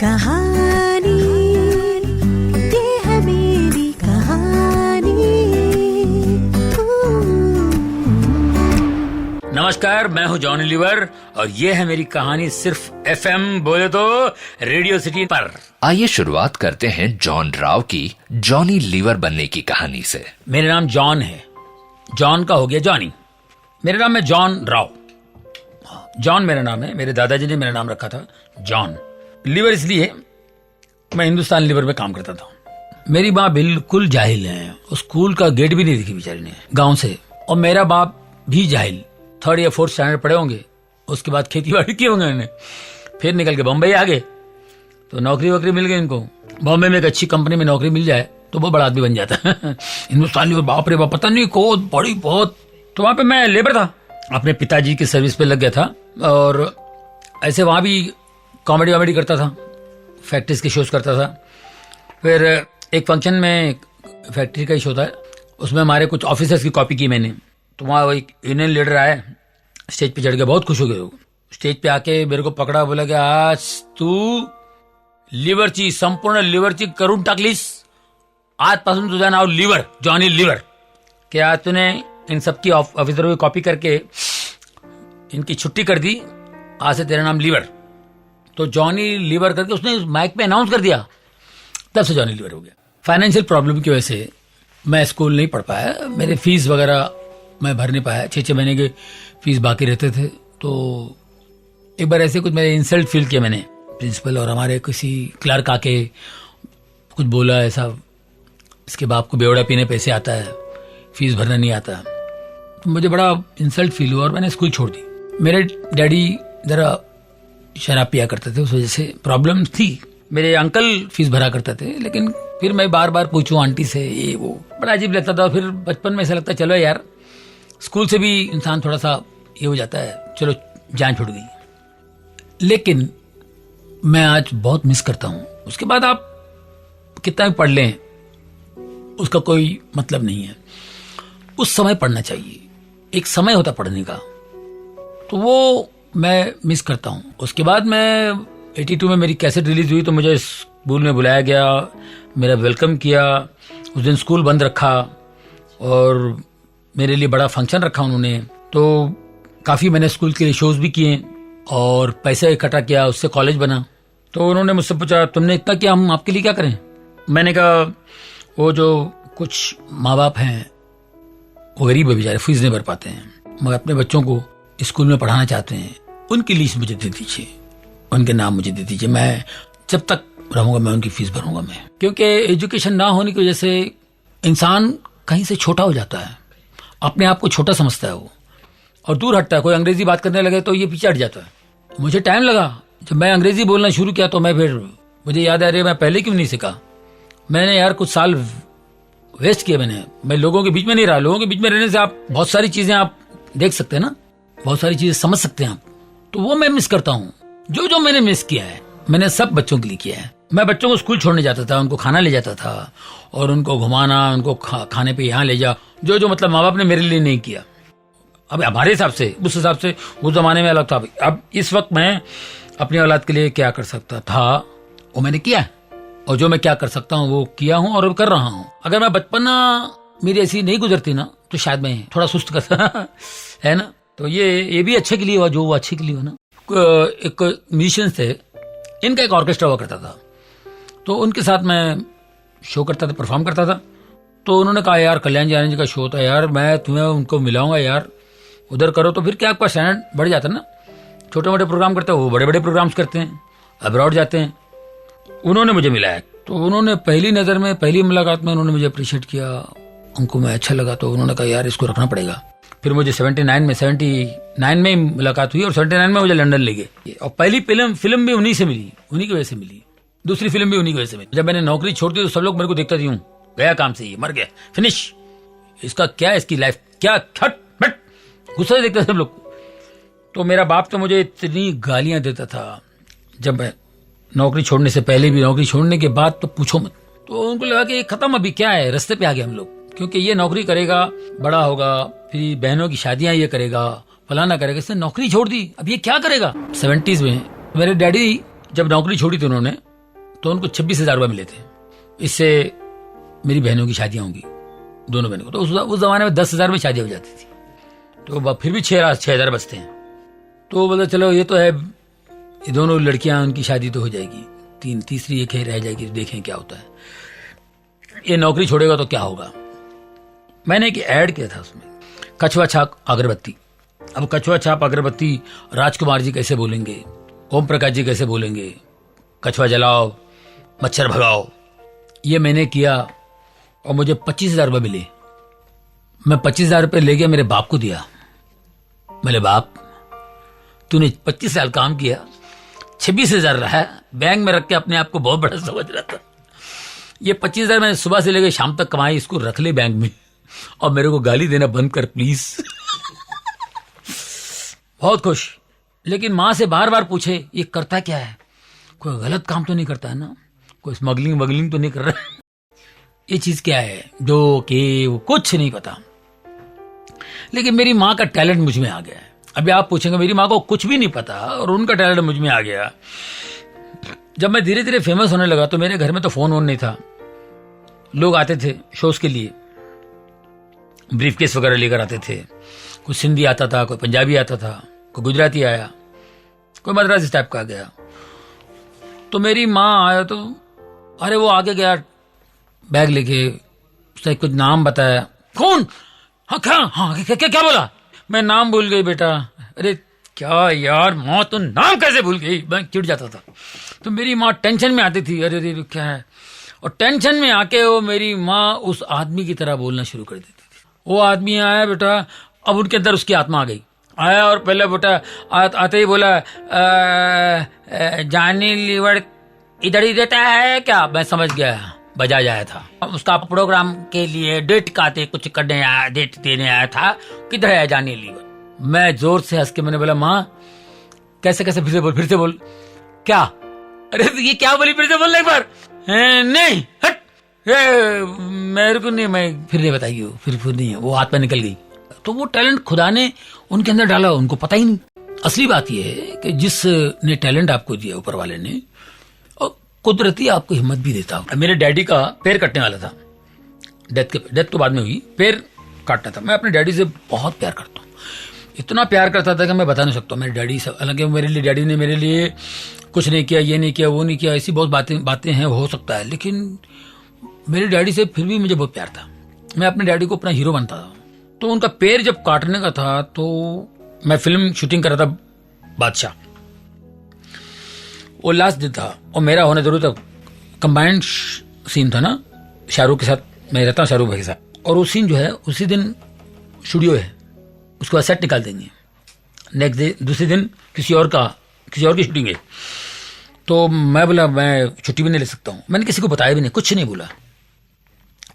कहानी, ये है मेरी कहानी। नमस्कार, मैं हूं जॉनी लीवर और ये है मेरी कहानी सिर्फ FM बोले तो रेडियो सिटी पर। आइए शुरुआत करते हैं जॉन राव की जॉनी लीवर बनने की कहानी से। मेरा नाम जॉन है, जॉन का हो गया जॉनी। मेरा नाम है जॉन राव। जॉन मेरा नाम है, मेरे दादाजी ने मेरा नाम रखा था जॉन। लीवर इसलिए मैं हिंदुस्तान लीवर में काम करता था। मेरी माँ बिल्कुल जाहिल है, स्कूल का गेट भी नहीं देखी बेचारी ने, गांव से। और मेरा बाप भी जाहिल, 3rd या 4th स्टैंडर्ड पढ़े होंगे, उसके बाद खेती बाड़ी की होंगे उन्होंने, फिर निकल के बम्बई आ गए। तो नौकरी वोकरी मिल गई इनको। बॉम्बे में एक अच्छी कंपनी में नौकरी मिल जाए तो वो बड़ा आदमी बन जाता है। हिंदुस्तान लीवर, बाप रे बाप, पता नहीं को बड़ी बहुत। तो वहां पे मैं लेबर था, अपने पिताजी की सर्विस पे लग गया था और ऐसे वहां भी कॉमेडी वॉमेडी करता था, फैक्ट्रीज के शोज करता था। फिर एक फंक्शन में, फैक्ट्री का ही शो था, उसमें हमारे कुछ ऑफिसर्स की कॉपी की मैंने। तो वहाँ एक यूनियन लीडर आया, स्टेज पे चढ़ गया, बहुत खुश हो गए। स्टेज पे आके मेरे को पकड़ा, बोला कि आज तू लिव्हरची, संपूर्ण लिव्हरची करून टाकलीस, आजपासून तुझं नाव लिव्हर, जॉनी लिव्हर। क्या तूने इन सबकी ऑफिसरों की कॉपी करके इनकी छुट्टी कर दी, आज से तेरा नाम लिव्हर। तो जॉनी लीवर करके उसने माइक पे अनाउंस कर दिया, तब से जॉनी लीवर हो गया। फाइनेंशियल प्रॉब्लम की वजह से मैं स्कूल नहीं पढ़ पाया, मेरे फीस वगैरह मैं भर नहीं पाया, 6 महीने के फीस बाकी रहते थे। तो एक बार ऐसे कुछ मैंने इंसल्ट फील किया मैंने, प्रिंसिपल और हमारे किसी क्लर्क आके कुछ बोला ऐसा, इसके बाप को बेवड़ा पीने पैसे आता है, फीस भरना नहीं आता। तो मुझे बड़ा इंसल्ट फील हुआ और मैंने स्कूल छोड़ दी। मेरे डैडी जरा शराब पिया करते थे, उस वजह से प्रॉब्लम थी। मेरे अंकल फीस भरा करते थे, लेकिन फिर मैं बार बार पूछूं आंटी से, ये वो बड़ा अजीब लगता था। फिर बचपन में ऐसा लगता चलो यार, स्कूल से भी इंसान थोड़ा सा ये हो जाता है, चलो जान छूट गई। लेकिन मैं आज बहुत मिस करता हूं। उसके बाद आप कितना भी पढ़ लें, उसका कोई मतलब नहीं है। उस समय पढ़ना चाहिए, एक समय होता पढ़ने का, तो वो मैं मिस करता हूं। उसके बाद मैं 82 में मेरी कैसेट रिलीज हुई, तो मुझे स्कूल में बुलाया गया, मेरा वेलकम किया। उस दिन स्कूल बंद रखा और मेरे लिए बड़ा फंक्शन रखा उन्होंने। तो काफी मैंने स्कूल के लिए शोज भी किए और पैसा इकट्ठा किया, उससे कॉलेज बना। तो उन्होंने मुझसे पूछा, तुमने इतना किया, हम आपके लिए क्या करें? मैंने कहा, वो जो कुछ माँ बाप हैं वो गरीब है बेचारे, फीस नहीं भर पाते हैं, मगर अपने बच्चों को स्कूल में पढ़ाना चाहते हैं, उनकी लिस्ट मुझे दे दीजिए, उनके नाम मुझे दे दीजिए, मैं जब तक रहूंगा मैं उनकी फीस भरूंगा मैं। क्योंकि एजुकेशन ना होने की वजह से इंसान कहीं से छोटा हो जाता है, अपने आप को छोटा समझता है वो और दूर हटता है। कोई अंग्रेजी बात करने लगे तो ये पीछे हट जाता है। मुझे टाइम लगा, जब मैं अंग्रेजी बोलना शुरू किया तो मैं फिर मुझे याद आ रही है, मैं पहले क्यों नहीं सीखा। मैंने यार कुछ साल वेस्ट किए मैं लोगों के बीच में नहीं रहा। लोगों के बीच में रहने से आप बहुत सारी चीजें आप देख सकते हैं ना, बहुत सारी चीजें समझ सकते हैं आप। तो वो मैं मिस करता हूँ। जो मैंने मिस किया है, मैंने सब बच्चों के लिए किया है। मैं बच्चों को स्कूल छोड़ने जाता था, उनको खाना ले जाता था और उनको घुमाना, उनको खाने पे यहाँ ले जा, जो मतलब माँ बाप ने मेरे लिए नहीं किया। अब हमारे हिसाब से, उस हिसाब से उस जमाने में अलग था। अब इस वक्त मैं अपनी औलाद के लिए क्या कर सकता था वो मैंने किया, और जो मैं क्या कर सकता हूँ वो किया हूँ और कर रहा हूँ। अगर मैं बचपन मेरी ऐसी नहीं गुजरती ना, तो शायद मैं थोड़ा सुस्त करता है ना। तो ये भी अच्छे के लिए हुआ, जो वो अच्छे के लिए हुआ ना। एक म्यूजिशियंस थे, इनका एक ऑर्केस्ट्रा हुआ करता था, तो उनके साथ मैं शो करता था, परफॉर्म करता था। तो उन्होंने कहा, यार कल्याण जी आनंद जी का शो था यार, मैं तुम्हें उनको मिलाऊंगा यार, उधर करो। तो फिर क्या आपका स्टैंडर्ड बढ़ जाता है ना। छोटे मोटे प्रोग्राम करते हैं, वो बड़े बड़े प्रोग्राम्स करते हैं, अब्रॉड जाते हैं। उन्होंने मुझे मिलाया, तो उन्होंने पहली नजर में, पहली मुलाकात में उन्होंने मुझे अप्रिशिएट किया, उनको मैं अच्छा लगा। तो उन्होंने कहा, यार इसको रखना पड़ेगा। फिर मुझे 79 में मुलाकात हुई और 79 में मुझे लंदन ले गए। और पहली फिल्म भी उन्हीं से मिली, उन्हीं की वजह से मिली। दूसरी फिल्म भी उन्हीं की वजह से मिली। जब मैंने नौकरी छोड़ दी तो सब लोग मेरे को देखते थे, गया काम से, ये मर गया, फिनिश, इसका क्या, इसकी लाइफ क्या, छट बट, गुस्सा देखते थे सब लोग। तो मेरा बाप तो मुझे इतनी गालियां देता था, जब मैं नौकरी छोड़ने से पहले भी, नौकरी छोड़ने के बाद तो पूछो मत। तो उनको लगा कि खत्म, अभी क्या है, रास्ते पे आ गए हम लोग, क्योंकि ये नौकरी करेगा, बड़ा होगा, फिर बहनों की शादियां ये करेगा, फलाना करेगा, इसने नौकरी छोड़ दी, अब ये क्या करेगा। 70s में मेरे डैडी जब नौकरी छोड़ी थी उन्होंने, तो उनको 26,000 रुपये मिले थे। इससे मेरी बहनों की शादियां होंगी, दोनों बहनों को। तो उस जमाने में 10,000 में शादी हो जाती थी, तो फिर भी 6,000 बचते हैं। तो बोला चलो ये तो है, ये दोनों लड़कियां, उनकी शादी तो हो जाएगी, तीसरी एक ही रह जाएगी, देखें क्या होता है। ये नौकरी छोड़ेगा तो क्या होगा। मैंने एक ऐड किया था उसमें, कछुआ छाप अगरबत्ती। अब कछुआ छाप अगरबत्ती राजकुमार जी कैसे बोलेंगे, ओम प्रकाश जी कैसे बोलेंगे, कछुआ जलाओ मच्छर भगाओ। ये मैंने किया और मुझे 25,000 रुपये मिले। मैं 25,000 रुपये ले गया, मेरे बाप को दिया। मेरे बाप, तूने 25 साल काम किया, 26,000 रहा, बैंक में रख के अपने आप को बहुत बड़ा समझ रहा था। ये 25,000 मैंने सुबह से लेकर शाम तक कमाई, इसको रख ले बैंक में और मेरे को गाली देना बंद कर प्लीज। बहुत खुश। लेकिन माँ से बार बार पूछे ये करता क्या है, कोई गलत काम तो नहीं करता है ना, कोई स्मगलिंग तो नहीं कर रहा, ये चीज क्या है जो कि वो कुछ नहीं पता। लेकिन मेरी माँ का टैलेंट मुझ में आ गया है। अभी आप पूछेंगे, मेरी माँ को कुछ भी नहीं पता और उनका टैलेंट मुझ में आ गया। जब मैं धीरे धीरे फेमस होने लगा तो मेरे घर में तो फोन वोन नहीं था। लोग आते थे शोज के लिए, ब्रीफकेस वगैरह लेकर आते थे। कोई सिंधी आता था, कोई पंजाबी आता था, कोई गुजराती आया, कोई मद्रासी टाइप का आ गया। तो मेरी माँ आया तो अरे वो आगे गया बैग लेके, उसने कुछ नाम बताया। कौन? हाँ क्या बोला? मैं नाम भूल गई बेटा। अरे क्या यार माँ, तो नाम कैसे भूल गई? मैं चिढ़ जाता था। तो मेरी माँ टेंशन में आती थी, अरे क्या है, और टेंशन में आके वो मेरी माँ उस आदमी की तरह बोलना शुरू कर देती थी। वो आदमी आया बेटा, अब उनके अंदर उसकी आत्मा आ गई। आया और पहले बेटा आते ही बोला जानी लीवर इधर ही देता है क्या? मैं समझ गया, बजाज आया था उसका प्रोग्राम के लिए, डेट का कुछ करने आया, डेट देने आया था, किधर है जानी लीवर? मैं जोर से हंस के मैंने बोला माँ कैसे फिर से बोल क्या? अरे ये क्या बोली, फिर से बोल एक बार। नहीं हट, मेरे को नहीं, मैं फिर नहीं बताइए, फिर नहीं है। वो हाथ में निकल गई। तो वो टैलेंट खुदा ने उनके अंदर डाला, उनको पता ही नहीं। असली बात यह है कि जिसने टैलेंट आपको दिया ऊपर वाले ने, और कुदरती आपको हिम्मत भी देता हो। मेरे डैडी का पैर कटने वाला था, डेथ तो बाद में हुई, पैर काटना था। मैं अपने डैडी से बहुत प्यार करता हूँ, इतना प्यार करता था कि मैं बता नहीं सकता। मेरे डैडी से, हालांकि मेरे लिए डैडी ने मेरे लिए कुछ नहीं किया, ये नहीं किया, वो नहीं किया, ऐसी बहुत बातें हैं, हो सकता है, लेकिन मेरे डैडी से फिर भी मुझे बहुत प्यार था। मैं अपने डैडी को अपना हीरो बनता था। तो उनका पैर जब काटने का था तो मैं फिल्म शूटिंग कर रहा था बादशाह, वो लास्ट दिन था और मेरा होना जरूर था। कंबाइंड सीन था ना, शाहरुख के साथ मैं रहता हूँ, शाहरुख भाई के साथ। और वो सीन जो है उसी दिन स्टूडियो है, उसको बाद सेट निकाल देंगे, नेक्स्ट डे दूसरे दिन किसी और की शूटिंग है। तो मैं बोला मैं छुट्टी भी नहीं ले सकता हूँ। मैंने किसी को बताया भी नहीं, कुछ नहीं बोला।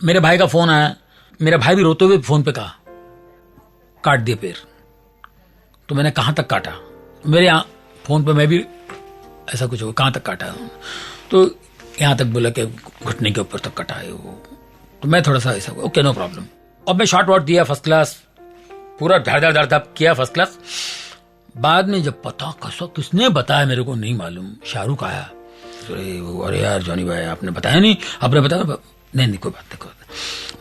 मेरे भाई का फोन आया, मेरा भाई भी रोते हुए फोन पे कहा काट दिए पैर। तो मैंने कहाँ तक काटा, मेरे फोन पे मैं भी ऐसा कुछ होगा, कहाँ तक काटा? तो यहाँ तक बोला कि घुटने के ऊपर तक कटा है वो। तो मैं थोड़ा सा ऐसा, ओके नो प्रॉब्लम। अब मैं शॉर्ट वॉट दिया फर्स्ट क्लास, पूरा धड़ किया फर्स्ट क्लास। बाद में जब पता किसने बताया मेरे को नहीं मालूम, शाहरुख आया, अरे यार जॉनी भाई आपने बताया नहीं, आपने बताया नहीं कोई बात नहीं,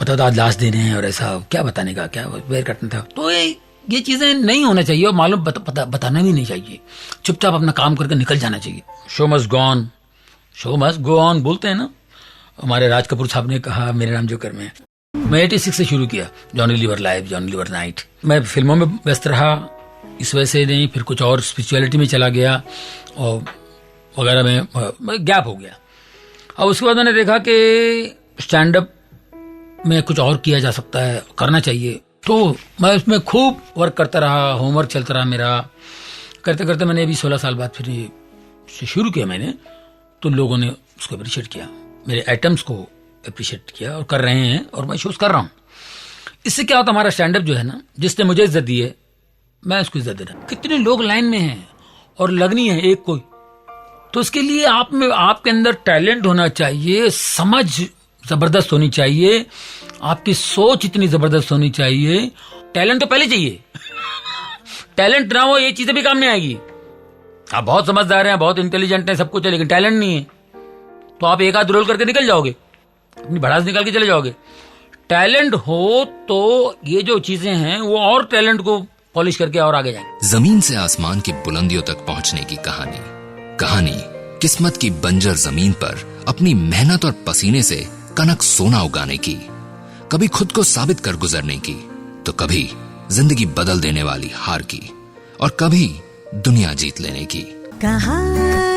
बताओ तो आज लास्ट दिन है और ऐसा क्या बताने का, क्या पैर कटना था। तो ये चीजें नहीं होना चाहिए और मालूम बताना भी नहीं चाहिए, चुपचाप अपना काम करके निकल जाना चाहिए। शो मस्ट गो ऑन बोलते हैं ना, हमारे राज कपूर साहब ने कहा मेरे नाम जोकर में। मैं 86 से शुरू किया जॉनी लीवर लाइव, जॉनी लीवर नाइट। मैं फिल्मों में व्यस्त रहा, इस वजह से नहीं, फिर कुछ और स्पिरिचुअलिटी में चला गया और वगैरह में गैप हो गया। अब उसके बाद मैंने देखा कि स्टैंड अप में कुछ और किया जा सकता है, करना चाहिए। तो मैं उसमें खूब वर्क करता रहा, होमवर्क चलता रहा मेरा। करते करते मैंने अभी 16 साल बाद फिर ये शुरू किया मैंने, तो लोगों ने उसको अप्रिशिएट किया, मेरे आइटम्स को अप्रिशिएट किया और कर रहे हैं, और मैं शोज कर रहा हूँ। इससे क्या होता, हमारा स्टैंड अप जो है ना, जिसने मुझे इज्जत दी है मैं उसको इज्जत दे रहा। कितने लोग लाइन में हैं और लगनी है एक कोई, तो इसके लिए आप में आपके अंदर टैलेंट होना चाहिए, समझ जबरदस्त होनी चाहिए, आपकी सोच इतनी जबरदस्त होनी चाहिए। टैलेंट तो पहले चाहिए, टैलेंट ना हो ये चीजें भी काम नहीं आएगी। आप बहुत समझदार हैं, बहुत इंटेलिजेंट हैं, सब कुछ है, लेकिन टैलेंट नहीं है तो आप एक हाथ रोल करके निकल जाओगे, अपनी भड़ास निकाल के चले जाओगे। टैलेंट हो तो ये जो चीजें हैं वो और टैलेंट को पॉलिश करके और आगे जाएंगे। जमीन से आसमान की बुलंदियों तक पहुंचने की कहानी, कहानी किस्मत की बंजर जमीन पर अपनी मेहनत और पसीने से कनक सोना उगाने की, कभी खुद को साबित कर गुजरने की, तो कभी जिंदगी बदल देने वाली हार की, और कभी दुनिया जीत लेने की कहानी